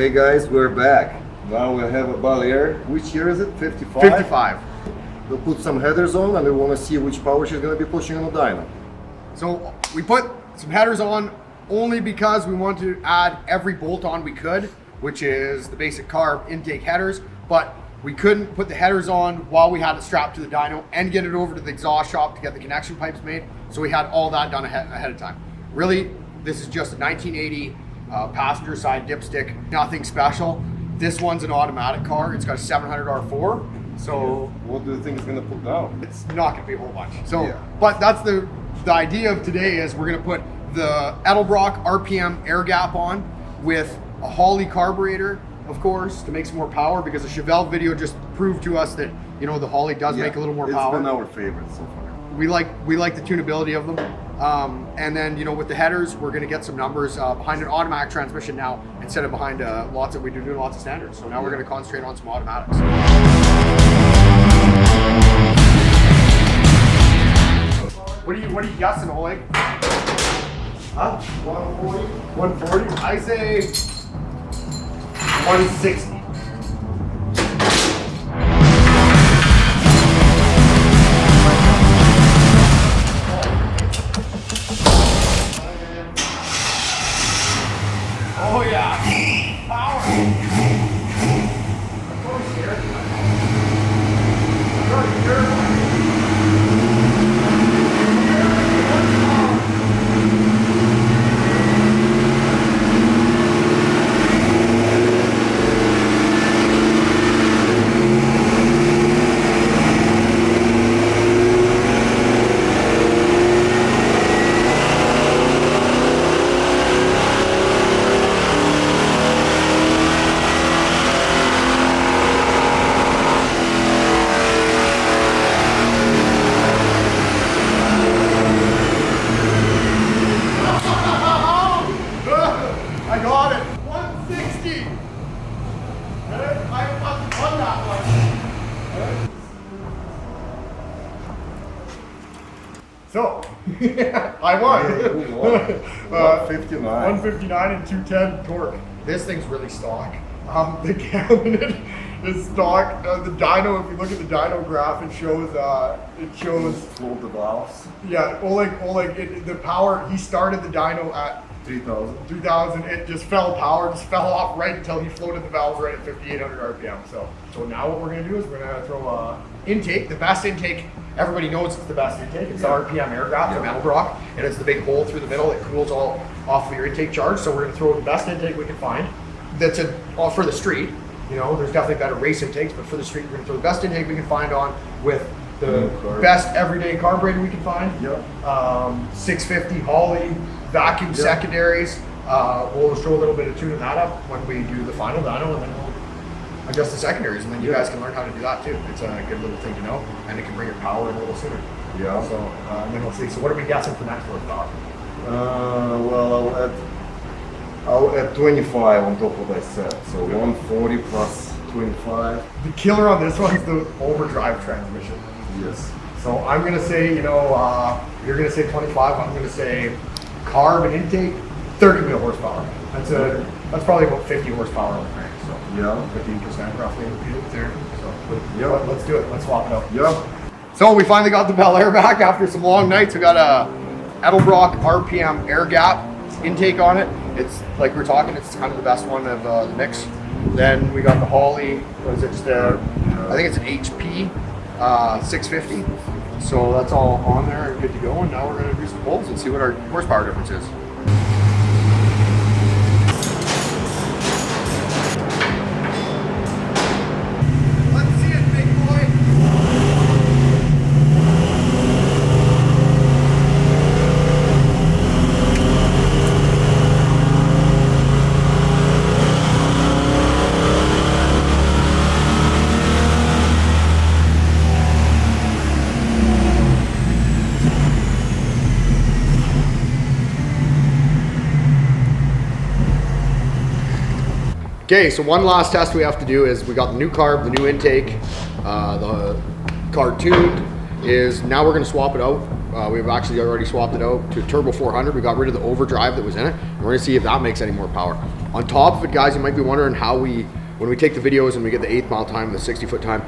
Okay guys, we're back. Now we have a Bel Air. Which year is it? 55? 55. We'll put some headers on and we want to see which power she's going to be pushing on the dyno. So we put some headers on only because we wanted to add every bolt on we could, which is the basic carb intake headers, but we couldn't put the headers on while we had it strapped to the dyno and get it over to the exhaust shop to get the connection pipes made. So we had all that done ahead of time. Really, this is just a 1980 passenger side dipstick, nothing special. This one's an automatic car. It's got a 700 R4. So what do you think it's going to put down? it's not going to be a whole bunch. So, Yeah. but that's the idea of today is we're going to put the Edelbrock RPM air gap on with a Holley carburetor, of course, to make some more power, because the Chevelle video just proved to us that, you know, the Holley does make a little more power. It's been our favorite so far. We like the tunability of them. And then, you know, with the headers, we're going to get some numbers behind an automatic transmission now instead of behind lots of standards. So now we're going to concentrate on some automatics. What are you guessing, Oleg? Huh? 140? 140? I say 160. Oh yeah, power. Of course, here. I got it. 160. I fucking won that one. So, I won. Yeah, you won. 159. 159 and 210 torque. This thing's really stock. The cabinet is stock. The dyno, if you look at the dyno graph, it shows Float the valves. yeah, Oleg, the power, he started the dyno at 3000. it just fell off right until he floated the valves right at 5,800 RPM. So now what we're gonna do is we're gonna throw a intake, the best intake. Everybody knows it's the best intake. It's the RPM air gap from Edelbrock, and it's the big hole through the middle that cools all off of your intake charge. So we're gonna throw the best intake we can find. That's for the street. You know, there's definitely better race intakes, but for the street, we're gonna throw the best intake we can find on with the best everyday carburetor we can find. Yep. 650 Holley vacuum secondaries. We'll show a little bit of tuning that up when we do the final dyno, and then we'll adjust the secondaries, and then you guys can learn how to do that too. It's a good little thing to know, and it can bring your power in a little sooner. Yeah. So and then we'll see. So what are we guessing for next horsepower? Well, I'll add 25 on top of what I said. So 140 plus 25. The killer on this one is the overdrive transmission. Yes. So I'm gonna say, you know, you're gonna say 25. I'm gonna say carb and intake, 30 wheel horsepower. That's probably about 50 horsepower on the crank. So Yeah. 15% roughly there. So Yeah. let's do it. Let's swap it out. Yeah. So we finally got the Bel Air back after some long nights. We got a Edelbrock RPM air gap intake on it. It's like we're talking, it's kind of the best one of the mix. Then we got the Holley, what is it, just I think it's an HP 650. So that's all on there and good to go. And now we're gonna do some pulls and see what our horsepower difference is. Let's see it, big boy. Okay, so one last test we have to do is we got the new carb, the new intake, the car tuned, is now we're gonna swap it out We've actually already swapped it out to turbo 400. We got rid of the overdrive that was in it, and we're gonna see if that makes any more power. On top of it, guys, you might be wondering how when we take the videos and we get the 8th mile time, the 60-foot time,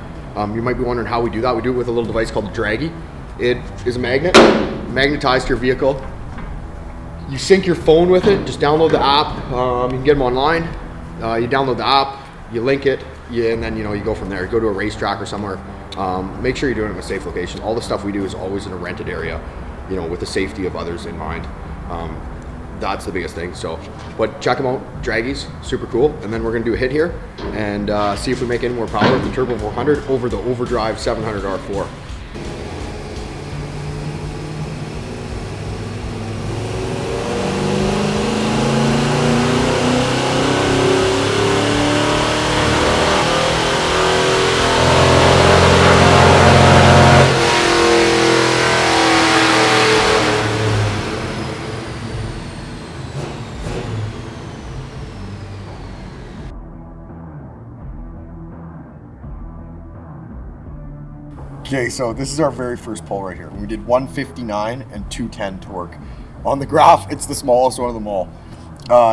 you might be wondering how we do that. We do it with a little device called the Draggy. It is a magnet, magnetized to your vehicle. You sync your phone with it, just download the app. You can get them online. You download the app, you link it, and then you go from there. You go to a racetrack or somewhere. Make sure you're doing it in a safe location. All the stuff we do is always in a rented area, with the safety of others in mind. That's the biggest thing. So, but check them out, Draggies, super cool. And then we're gonna do a hit here and see if we make any more power with the Turbo 400 over the overdrive 700 R4. Okay, so this is our very first pull right here. We did 159 and 210 torque. On the graph, it's the smallest one of them all.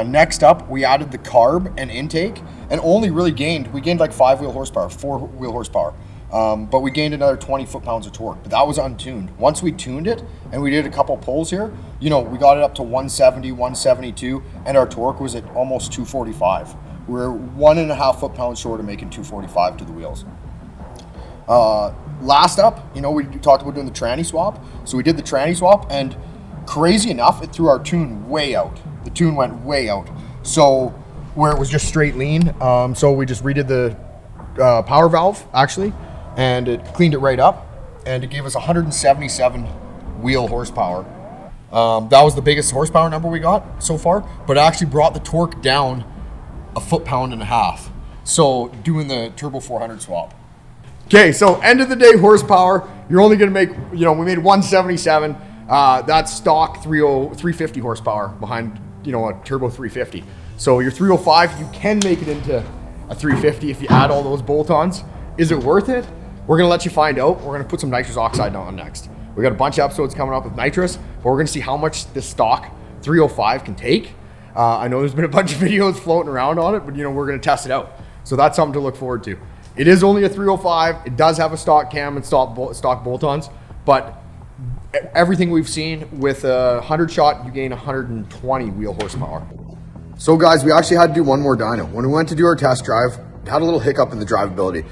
Next up, we added the carb and intake, and only really we gained like 4-wheel horsepower, but we gained another 20 foot-pounds of torque, but that was untuned. Once we tuned it, and we did a couple pulls here, we got it up to 170, 172, and our torque was at almost 245. We're 1.5 foot-pounds short of making 245 to the wheels. Last up, we talked about doing the tranny swap. So we did the tranny swap, and crazy enough, it threw our tune way out. The tune went way out. So where it was just straight lean, so we just redid the power valve actually, and it cleaned it right up, and it gave us 177 wheel horsepower. That was the biggest horsepower number we got so far, but it actually brought the torque down 1.5 foot-pounds. So doing the Turbo 400 swap. Okay, so end of the day horsepower, you're only gonna make, we made 177. That's stock 350 horsepower behind, a turbo 350. So your 305, you can make it into a 350 if you add all those bolt-ons. Is it worth it? We're gonna let you find out. We're gonna put some nitrous oxide on next. We got a bunch of episodes coming up with nitrous, but we're gonna see how much this stock 305 can take. I know there's been a bunch of videos floating around on it, but we're gonna test it out. So that's something to look forward to. It is only a 305. It does have a stock cam and stock bolt-ons, but everything we've seen with a 100 shot, you gain 120 wheel horsepower. So guys, we actually had to do one more dyno. When we went to do our test drive, it had a little hiccup in the drivability.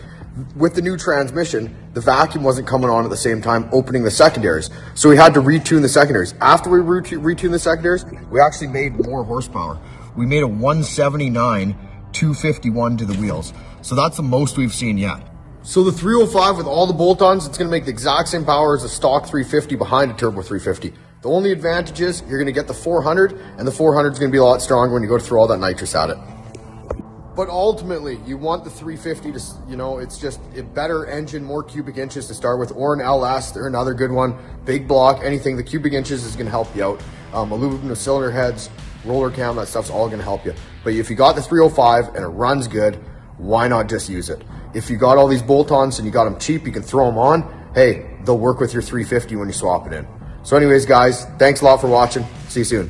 With the new transmission, the vacuum wasn't coming on at the same time opening the secondaries. So we had to retune the secondaries. After we retuned the secondaries, we actually made more horsepower. We made a 179 251 to the wheels. So that's the most we've seen yet. So the 305 with all the bolt-ons, it's gonna make the exact same power as a stock 350 behind a turbo 350. The only advantage is you're gonna get the 400, and the 400 is gonna be a lot stronger when you go to throw all that nitrous at it. But ultimately, you want the 350 to, it's just a better engine, more cubic inches to start with, or an LS, they're another good one. Big block, anything, the cubic inches is gonna help you out. Aluminum cylinder heads, roller cam, that stuff's all gonna help you. But if you got the 305 and it runs good, why not just use it? If you got all these bolt-ons and you got them cheap, you can throw them on. Hey, they'll work with your 350 when you swap it in. So anyways, guys, thanks a lot for watching. See you soon.